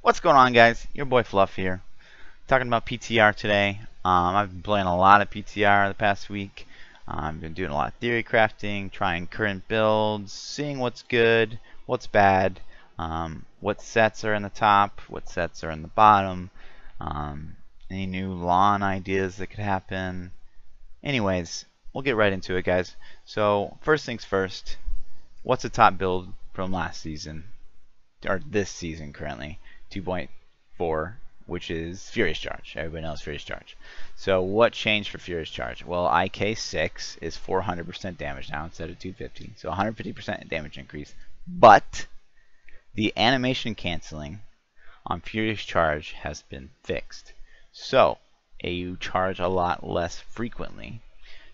What's going on, guys? Your boy Fluff here, talking about PTR today. I've been playing a lot of PTR the past week. I've been doing a lot of theory crafting, trying current builds, seeing what's good, what's bad, what sets are in the top, what sets are in the bottom, any new lawn ideas that could happen. Anyways, we'll get right into it, guys. So first things first, what's the top build from last season, or this season currently? 2.4, which is Furious Charge. Everybody knows Furious Charge. So what changed for Furious Charge? Well, IK6 is 400% damage now instead of 250, so 150% damage increase. But the animation canceling on Furious Charge has been fixed, so you charge a lot less frequently.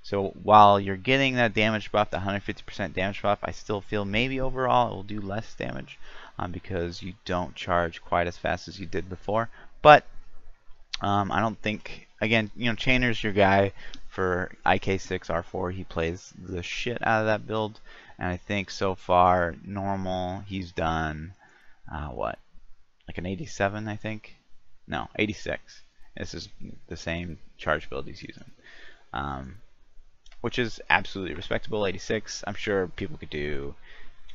So while you're getting that damage buff, the 150% damage buff, I still feel maybe overall it will do less damage because you don't charge quite as fast as you did before. But I don't think, again, Chainer's your guy for IK6 R4. He plays the shit out of that build, and I think so far normal he's done what, like an 87, I think. No, 86. This is the same charge build he's using. Which is absolutely respectable. 86. I'm sure people could do,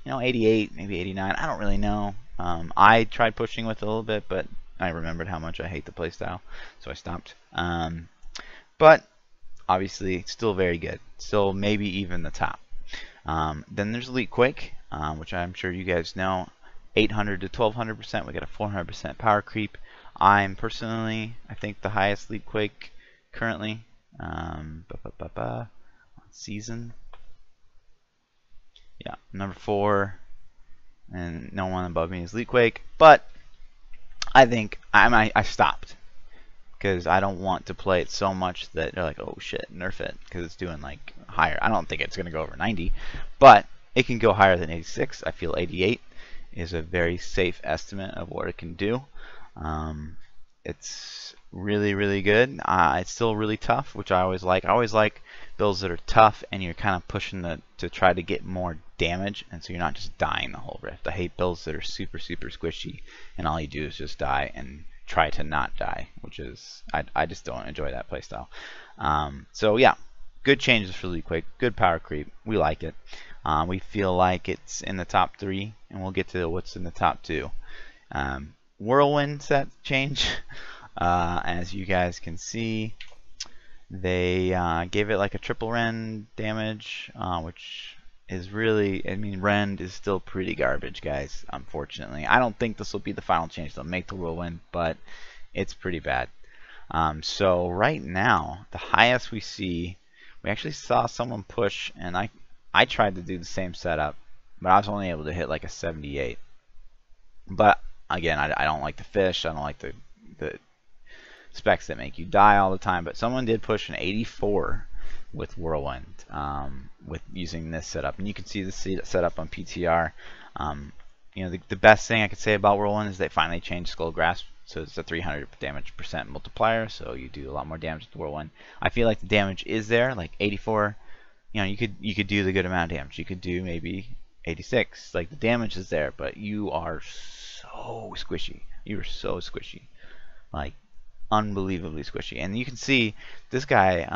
88, maybe 89. I don't really know. I tried pushing with it a little bit, but I remembered how much I hate the playstyle, so I stopped. But obviously, still very good. Still maybe even the top. Then there's Elite Quake, which I'm sure you guys know. 800 to 1200%. We got a 400% power creep. I'm personally, I think, the highest Elite Quake currently. Season, yeah, number 4, and no one above me is Elite Quake. But I think I stopped because I don't want to play it so much that they're like, oh shit, nerf it, because it's doing like higher. I don't think it's gonna go over 90, but it can go higher than 86. I feel 88 is a very safe estimate of what it can do. It's really good. It's still really tough, which I always like. I always like builds that are tough and you're kind of pushing to try to get more damage, and so you're not just dying the whole rift. I hate builds that are super squishy and all you do is just die and try to not die, which is I just don't enjoy that playstyle. So yeah, good changes for Elite Quake, good power creep. We like it. We feel like it's in the top 3, and we'll get to what's in the top 2. Whirlwind set change. As you guys can see, they gave it like a triple rend damage, which is really, I mean, rend is still pretty garbage, guys, unfortunately. I don't think this will be the final change they'll make to Whirlwind, but it's pretty bad. So right now, the highest we see, we actually saw someone push, and I tried to do the same setup, but I was only able to hit like a 78. But again, I don't like the fish, I don't like the specs that make you die all the time, but someone did push an 84 with Whirlwind with using this setup, and you can see the setup on PTR. The best thing I could say about Whirlwind is they finally changed Skull Grasp, so it's a 300 damage % multiplier, so you do a lot more damage with Whirlwind. I feel like the damage is there, like 84. You could do the good amount of damage. You could do maybe 86. Like, the damage is there, but you are so squishy. You are so squishy, like unbelievably squishy. And you can see this guy,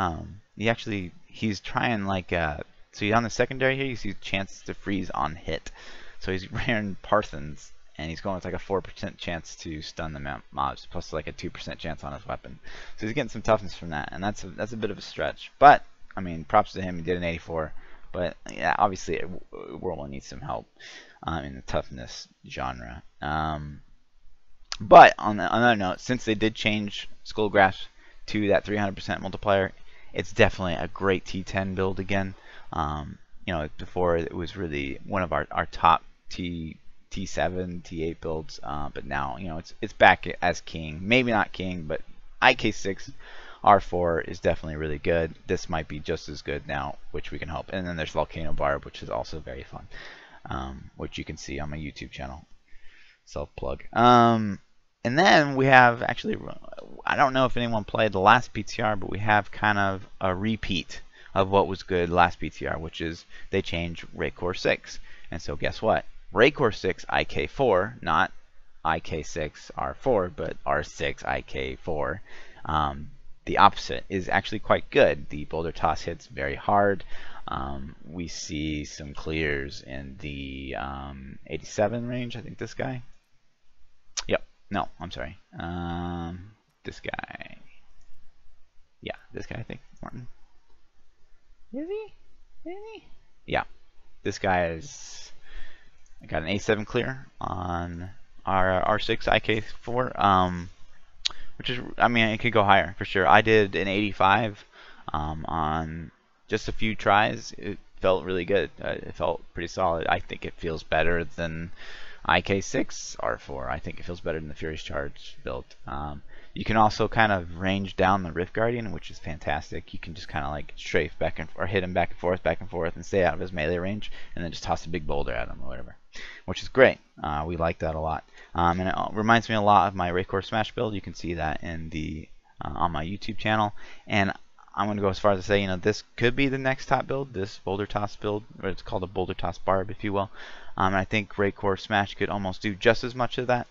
he's trying like so he's on the secondary here. You see chances to freeze on hit, so he's wearing Parthens, and he's going with like a 4% chance to stun the mobs, plus like a 2% chance on his weapon. So he's getting some toughness from that, and that's a bit of a stretch. But I mean, props to him. He did an 84. But yeah, obviously Whirlwind needs some help in the toughness genre. But on another note, since they did change Skull Grasp to that 300% multiplier, it's definitely a great T10 build again. Before it was really one of our top T7, T8 builds, but now it's back as king. Maybe not king, but IK6 R4 is definitely really good. This might be just as good now, which we can hope. And then there's Volcano Barb, which is also very fun, which you can see on my YouTube channel. Self-plug. And then we have, actually, I don't know if anyone played the last PTR, but we have kind of a repeat of what was good last PTR, which is they changed Raycore 6. And so guess what? Raycore 6 IK4, not IK6 R4, but R6 IK4. The opposite is actually quite good. The boulder toss hits very hard. We see some clears in the 87 range. I think this guy. Yep. No, I'm sorry. This guy. Yeah, this guy. I think Morton. Is he? Is he? Yeah. This guy is. I got an 87 clear on our R6 IK4. Which is, I mean, it could go higher for sure. I did an 85 on just a few tries. It felt really good. It felt pretty solid. I think it feels better than IK6 R4. I think it feels better than the Furious Charge build. You can also kind of range down the Rift Guardian, which is fantastic. You can just kind of like strafe back and or hit him back and forth, and stay out of his melee range, and then just toss a big boulder at him or whatever, which is great. We like that a lot, and it reminds me a lot of my Raycore Smash build. You can see that in the on my YouTube channel, and I'm going to go as far as to say, you know, this could be the next top build, this boulder toss build, or it's called a boulder toss Barb, if you will. And I think Raycore Smash could almost do just as much of that.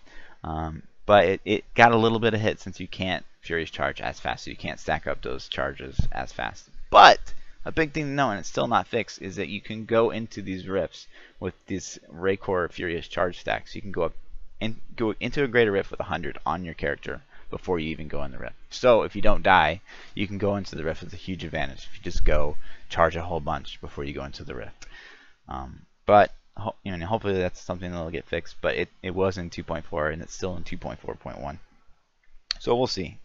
But it got a little bit of hit since you can't Furious Charge as fast, so you can't stack up those charges as fast. But a big thing to know, and it's still not fixed, is that you can go into these rifts with this Raycore Furious Charge stacks. You can go into a greater rift with 100 on your character before you even go in the rift. So if you don't die, you can go into the rift with a huge advantage if you just go charge a whole bunch before you go into the rift. But you know, hopefully that's something that'll get fixed, but it was in 2.4 and it's still in 2.4.1. So we'll see.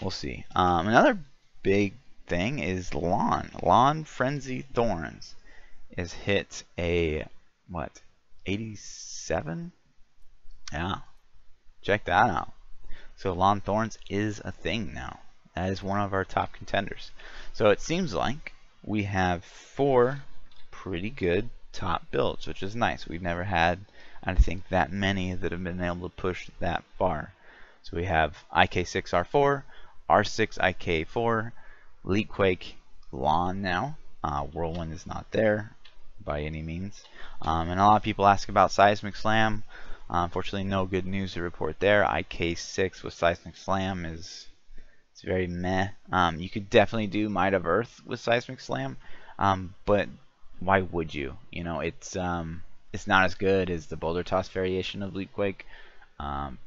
We'll see. Another big thing is Lawn Frenzy Thorns is hit a what? 87? Yeah. Check that out. So Lawn Thorns is a thing now. That is one of our top contenders. So it seems like we have 4 pretty good top builds, which is nice. We've never had, I think, that many that have been able to push that far. So we have IK6R4, R6 IK4, Leapquake, Lawn now. Whirlwind is not there by any means. And a lot of people ask about Seismic Slam. Unfortunately, no good news to report there. IK6 with Seismic Slam it's very meh. You could definitely do Might of Earth with Seismic Slam, but why would you? You know, it's not as good as the Boulder Toss variation of Leapquake.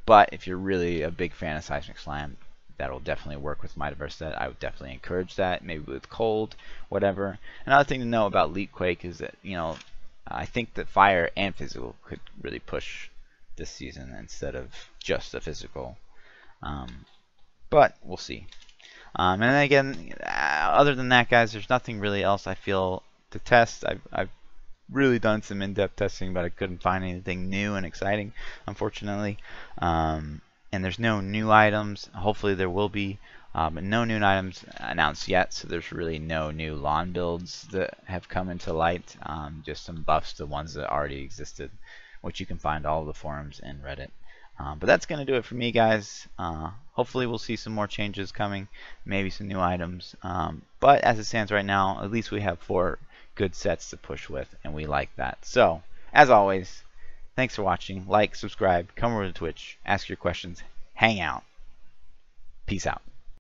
But if you're really a big fan of Seismic Slam, that'll definitely work with Might of Earth set. I would definitely encourage that, maybe with Cold, whatever. Another thing to know about Leapquake is that, you know, I think that Fire and Physical could really push this season instead of just the Physical. But we'll see. And then again, other than that, guys, there's nothing really else I feel to test. I've really done some in-depth testing, but I couldn't find anything new and exciting, unfortunately. And there's no new items. Hopefully there will be, but no new items announced yet, so there's really no new lawn builds that have come into light. Just some buffs to ones that already existed, which you can find all of the forums and Reddit. But that's going to do it for me, guys. Hopefully we'll see some more changes coming, maybe some new items. But as it stands right now, at least we have 4 good sets to push with, and we like that. So, as always, thanks for watching. Like, subscribe, come over to Twitch, ask your questions, hang out. Peace out.